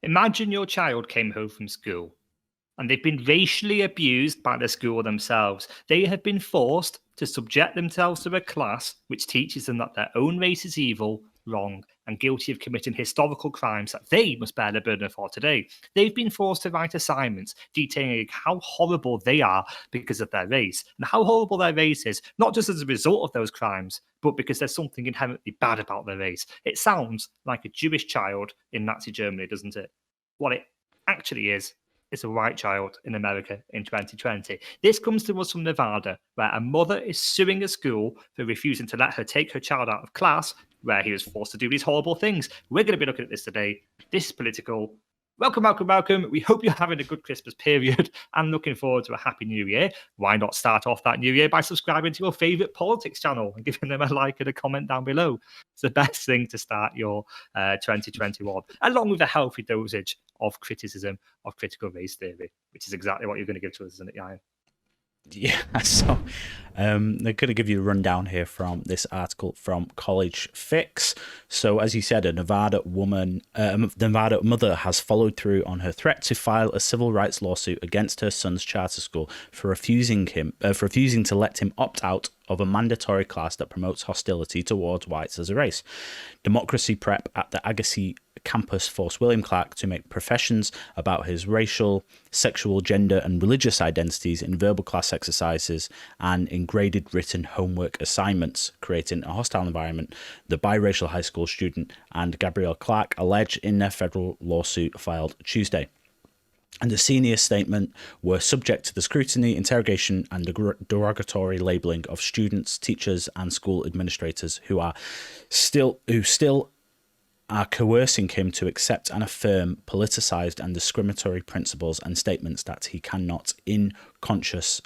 Imagine your child came home from school and they've been racially abused by the school themselves. They have been forced to subject themselves to a class which teaches them that their own race is evil, wrong, and guilty of committing historical crimes that they must bear the burden for today. They've been forced to write assignments detailing how horrible they are because of their race, and how horrible their race is, not just as a result of those crimes, but because there's something inherently bad about their race. It sounds like a Jewish child in Nazi Germany, doesn't it? What it actually is a white child in America in 2020. This comes to us from Nevada, where a mother is suing a school for refusing to let her take her child out of class, where he was forced to do these horrible things. We're going to be looking at this today. This is Political. Welcome, welcome, welcome. We hope you're having a good Christmas period and looking forward to a happy new year. Why not start off that new year by subscribing to your favourite politics channel and giving them a like and a comment down below? It's the best thing to start your 2021, along with a healthy dosage of criticism of critical race theory, which is exactly what you're going to give to us, isn't it, Ryan? Yeah, so they're going to give you a rundown here from this article from College Fix. So, as you said, a Nevada Nevada mother has followed through on her threat to file a civil rights lawsuit against her son's charter school for refusing to let him opt out of a mandatory class that promotes hostility towards whites as a race. Democracy Prep at the Agassiz campus forced William Clark to make professions about his racial, sexual, gender, and religious identities in verbal class exercises and in graded written homework assignments, creating a hostile environment, the biracial high school student and Gabrielle Clark allege in their federal lawsuit filed Tuesday. And the senior statement were subject to the scrutiny, interrogation, and derogatory labelling of students, teachers, and school administrators who still are coercing him to accept and affirm politicized and discriminatory principles and statements that he cannot in conscious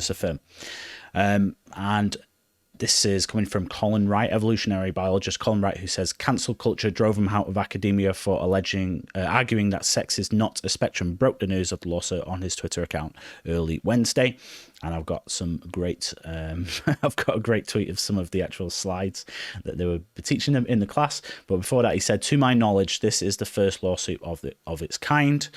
affirm. And this is coming from Colin Wright, evolutionary biologist Colin Wright, who says cancel culture drove him out of academia for arguing that sex is not a spectrum. Broke the news of the lawsuit on his Twitter account early Wednesday. And I've got I've got a great tweet of some of the actual slides that they were teaching them in the class. But before that, he said, to my knowledge, this is the first lawsuit of its kind.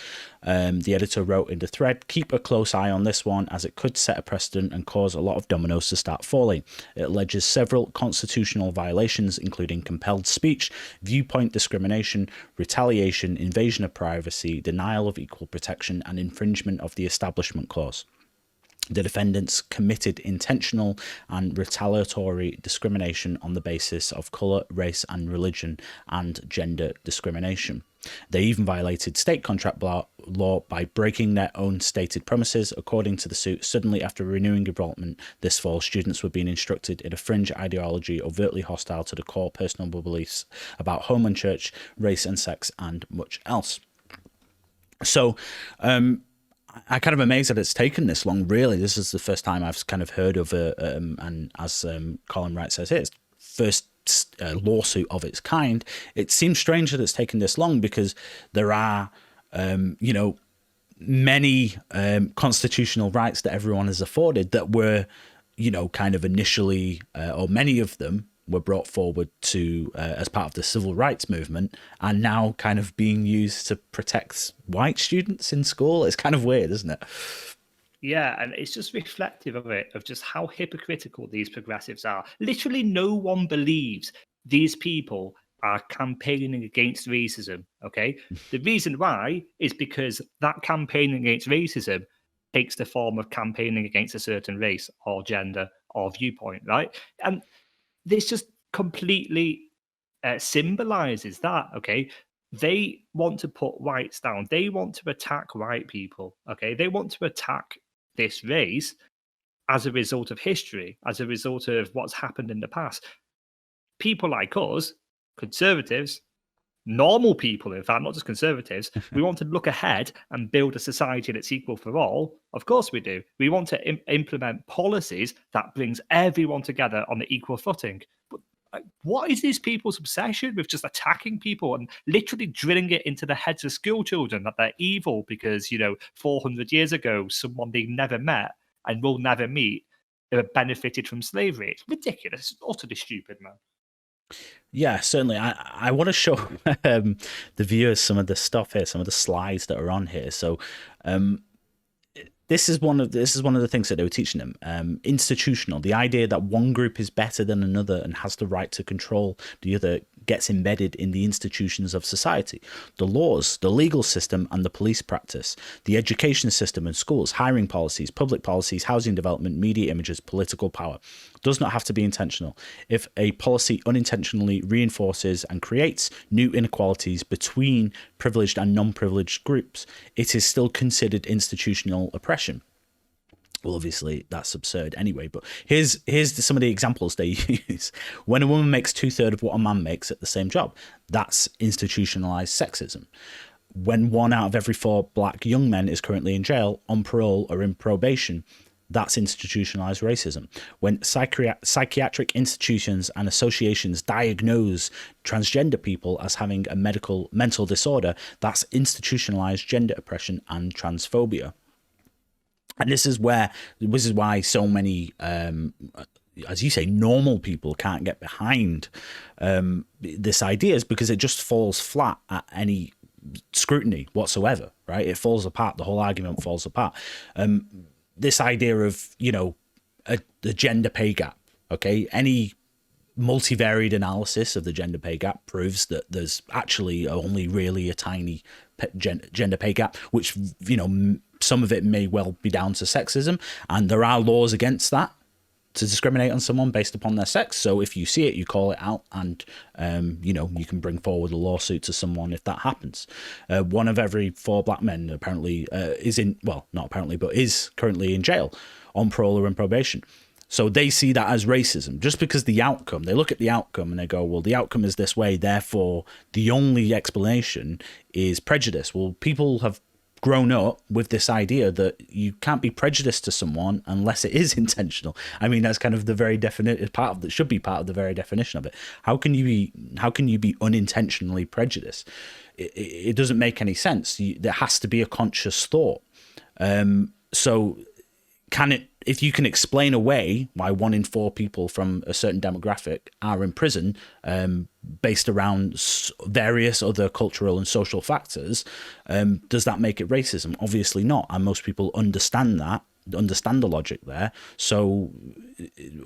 The editor wrote in the thread, keep a close eye on this one as it could set a precedent and cause a lot of dominoes to start falling. It alleges several constitutional violations, including compelled speech, viewpoint discrimination, retaliation, invasion of privacy, denial of equal protection, and infringement of the Establishment Clause. The defendants committed intentional and retaliatory discrimination on the basis of colour, race and religion, and gender discrimination. They even violated state contract law by breaking their own stated promises. According to the suit, suddenly after renewing enrollment this fall, students were being instructed in a fringe ideology overtly hostile to the core personal beliefs about home and church, race and sex, and much else. So, I'm kind of amazed that it's taken this long, really. This is the first time I've kind of heard of it, and as Colin Wright says here, it's first lawsuit of its kind. It seems strange that it's taken this long because there are, many constitutional rights that everyone is afforded that were, kind of initially, or many of them were brought forward to as part of the civil rights movement and now kind of being used to protect white students in school. It's kind of weird, isn't it? Yeah, and it's just reflective of just how hypocritical these progressives are. Literally, no one believes these people are campaigning against racism. Okay, the reason why is because that campaigning against racism takes the form of campaigning against a certain race or gender or viewpoint, right? And this just completely symbolizes that. Okay, they want to put whites down. They want to attack white people. Okay, they want to attack this race as a result of history, as a result of what's happened in the past. People like us, conservatives, normal people, in fact, not just conservatives, we want to look ahead and build a society that's equal for all. Of course we do. We want to implement policies that brings everyone together on the equal footing. But what is these people's obsession with just attacking people and literally drilling it into the heads of school children that they're evil because, 400 years ago, someone they never met and will never meet benefited from slavery? It's ridiculous. It's utterly stupid, man. Yeah, certainly. I want to show the viewers some of the stuff here, some of the slides that are on here. So, um, this is one of the things that they were teaching them. Institutional, the idea that one group is better than another and has the right to control the other gets embedded in the institutions of society, the laws, the legal system, and the police practice, the education system and schools, hiring policies, public policies, housing development, media images, political power. Does not have to be intentional. If a policy unintentionally reinforces and creates new inequalities between privileged and non-privileged groups, it is still considered institutional oppression. Well, obviously that's absurd anyway. But here's some of the examples they use. When a woman makes 2/3 of what a man makes at the same job, that's institutionalized sexism. When 1 out of every 4 black young men is currently in jail, on parole, or in probation, that's institutionalized racism. When psychiatric institutions and associations diagnose transgender people as having a mental disorder, that's institutionalized gender oppression and transphobia. And this is why so many, as you say, normal people can't get behind this idea, is because it just falls flat at any scrutiny whatsoever, right? It falls apart. The whole argument falls apart. This idea of, the gender pay gap, okay? Any multivariate analysis of the gender pay gap proves that there's actually only really a tiny gender pay gap, which, some of it may well be down to sexism, and there are laws against that, to discriminate on someone based upon their sex. So if you see it, you call it out, and you can bring forward a lawsuit to someone if that happens. 1 of every 4 black men apparently is currently in jail, on parole or in probation. So they see that as racism, just because they look at the outcome and they go, well, the outcome is this way, therefore the only explanation is prejudice. Well, people have grown up with this idea that you can't be prejudiced to someone unless it is intentional. I mean, that's kind of the very definition, should be part of the very definition of it. How can you be unintentionally prejudiced? It doesn't make any sense. There has to be a conscious thought. So if you can explain away why 1 in 4 people from a certain demographic are in prison, based around various other cultural and social factors, does that make it racism? Obviously not. And most people understand the logic there. So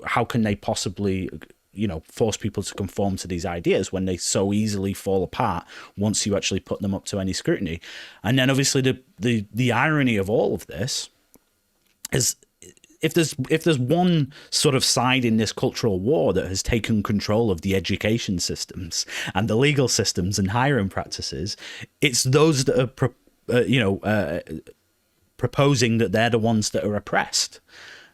how can they possibly, force people to conform to these ideas when they so easily fall apart once you actually put them up to any scrutiny? And then obviously the irony of all of this is, if there's one sort of side in this cultural war that has taken control of the education systems and the legal systems and hiring practices, it's those that are proposing that they're the ones that are oppressed,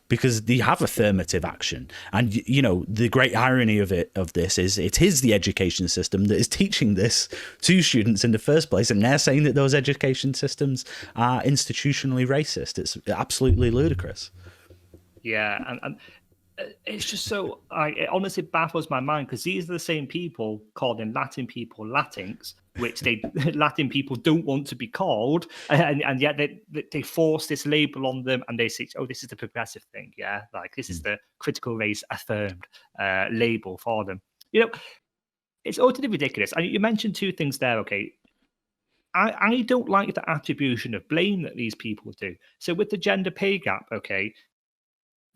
because they have affirmative action. And the great irony of this is it is the education system that is teaching this to students in the first place, and they're saying that those education systems are institutionally racist. It's absolutely ludicrous. Yeah, and it's just so, it honestly baffles my mind, because these are the same people calling Latin people Latinx, which Latin people don't want to be called, and yet they force this label on them, and they say, oh, this is the progressive thing, yeah, like this is the critical race affirmed label for them. It's utterly ridiculous. And you mentioned 2 things there, okay. I don't like the attribution of blame that these people do. So with the gender pay gap, okay,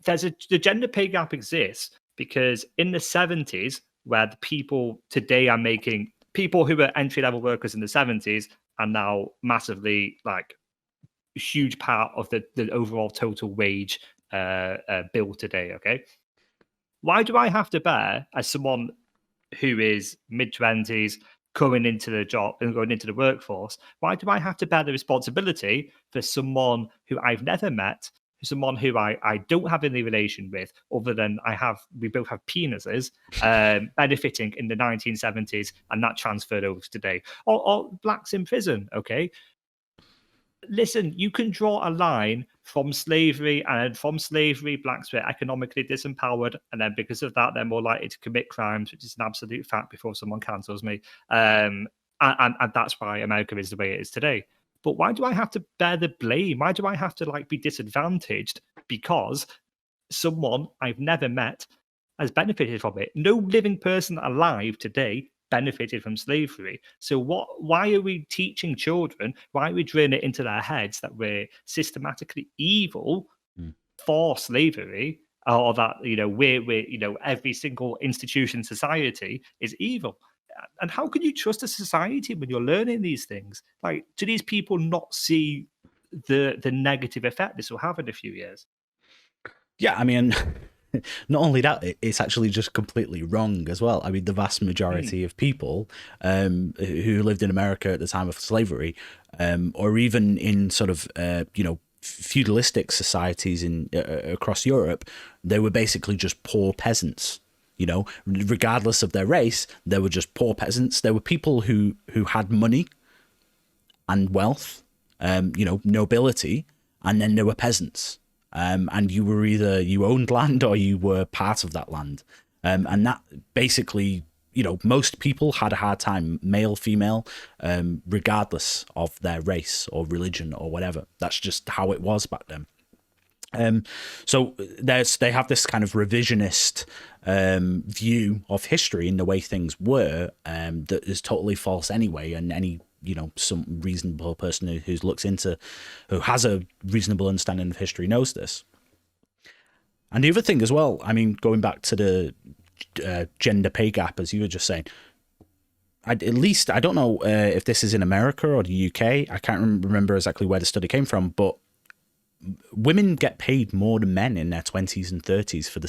the gender pay gap exists because in the 70s, where the people today are making, people who were entry-level workers in the 70s are now massively, like, a huge part of the overall total wage bill today, okay? Why do I have to bear, as someone who is mid-20s, coming into the job and going into the workforce, why do I have to bear the responsibility for someone who I've never met, someone who I don't have any relation with, other than we both have penises, benefiting in the 1970s, and that transferred over to today? Or blacks in prison, okay? Listen, you can draw a line from slavery, and from slavery, blacks were economically disempowered, and then because of that, they're more likely to commit crimes, which is an absolute fact before someone cancels me. And that's why America is the way it is today. But why do I have to bear the blame? Why do I have to be disadvantaged because someone I've never met has benefited from it. No living person alive today benefited from slavery. So why are we teaching children, why are we drilling it into their heads that we're systematically evil for slavery, or that we're every single institution in society is evil? And how can you trust a society when you're learning these things? Like, do these people not see the negative effect this will have in a few years? Yeah, I mean, not only that, it's actually just completely wrong as well. I mean, the vast majority of people who lived in America at the time of slavery, or even in sort of, feudalistic societies in across Europe, they were basically just poor peasants. Regardless of their race, they were just poor peasants. There were people who had money and wealth, nobility, and then there were peasants. And you were either you owned land or you were part of that land. And that basically, most people had a hard time, male, female, regardless of their race or religion or whatever. That's just how it was back then. So they have this kind of revisionist view of history and the way things were, that is totally false anyway. And any some reasonable person who has a reasonable understanding of history knows this. And the other thing as well, I mean, going back to the gender pay gap, as you were just saying, I don't know if this is in America or the UK. I can't remember exactly where the study came from, but women get paid more than men in their 20s and 30s for the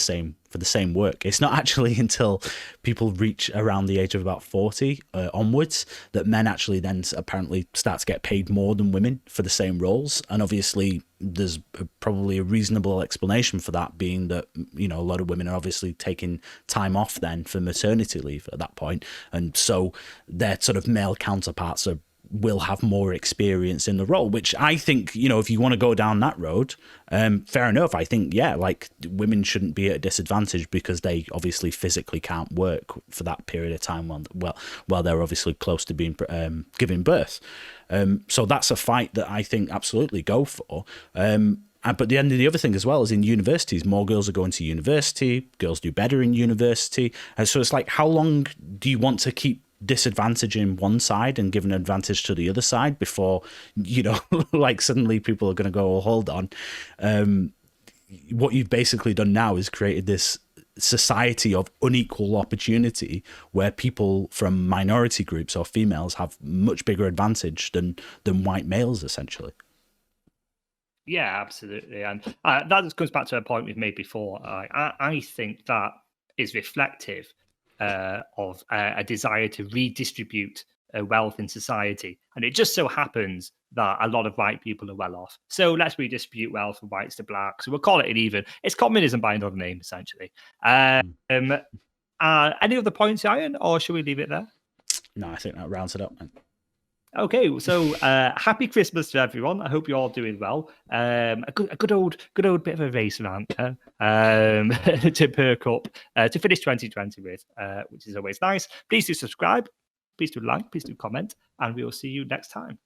same work. It's not actually until people reach around the age of about 40 onwards that men actually then apparently start to get paid more than women for the same roles. And obviously there's probably a reasonable explanation for that, being that a lot of women are obviously taking time off then for maternity leave at that point, and so their sort of male counterparts will have more experience in the role, which I think, if you want to go down that road, fair enough. I think, like, women shouldn't be at a disadvantage because they obviously physically can't work for that period of time while they're obviously close to being giving birth. So that's a fight that I think absolutely go for. But the end of the other thing as well is in universities, more girls are going to university, girls do better in university. And so it's like, how long do you want to keep disadvantaging one side and giving an advantage to the other side before, like suddenly people are going to go, well, hold on. What you've basically done now is created this society of unequal opportunity where people from minority groups or females have much bigger advantage than white males, essentially. Yeah, absolutely. And that just comes back to a point we've made before. I think that is reflective of a desire to redistribute wealth in society. And it just so happens that a lot of white people are well off. So let's redistribute wealth from whites to blacks. So we'll call it an even. It's communism by another name, essentially. Any other points, Ian, or should we leave it there? No, I think that rounds it up, man. Okay, so happy Christmas to everyone. I hope you're all doing well. A good old bit of a race rant to perk up to finish 2020 with, which is always nice. Please do subscribe, please do like, please do comment, and we will see you next time.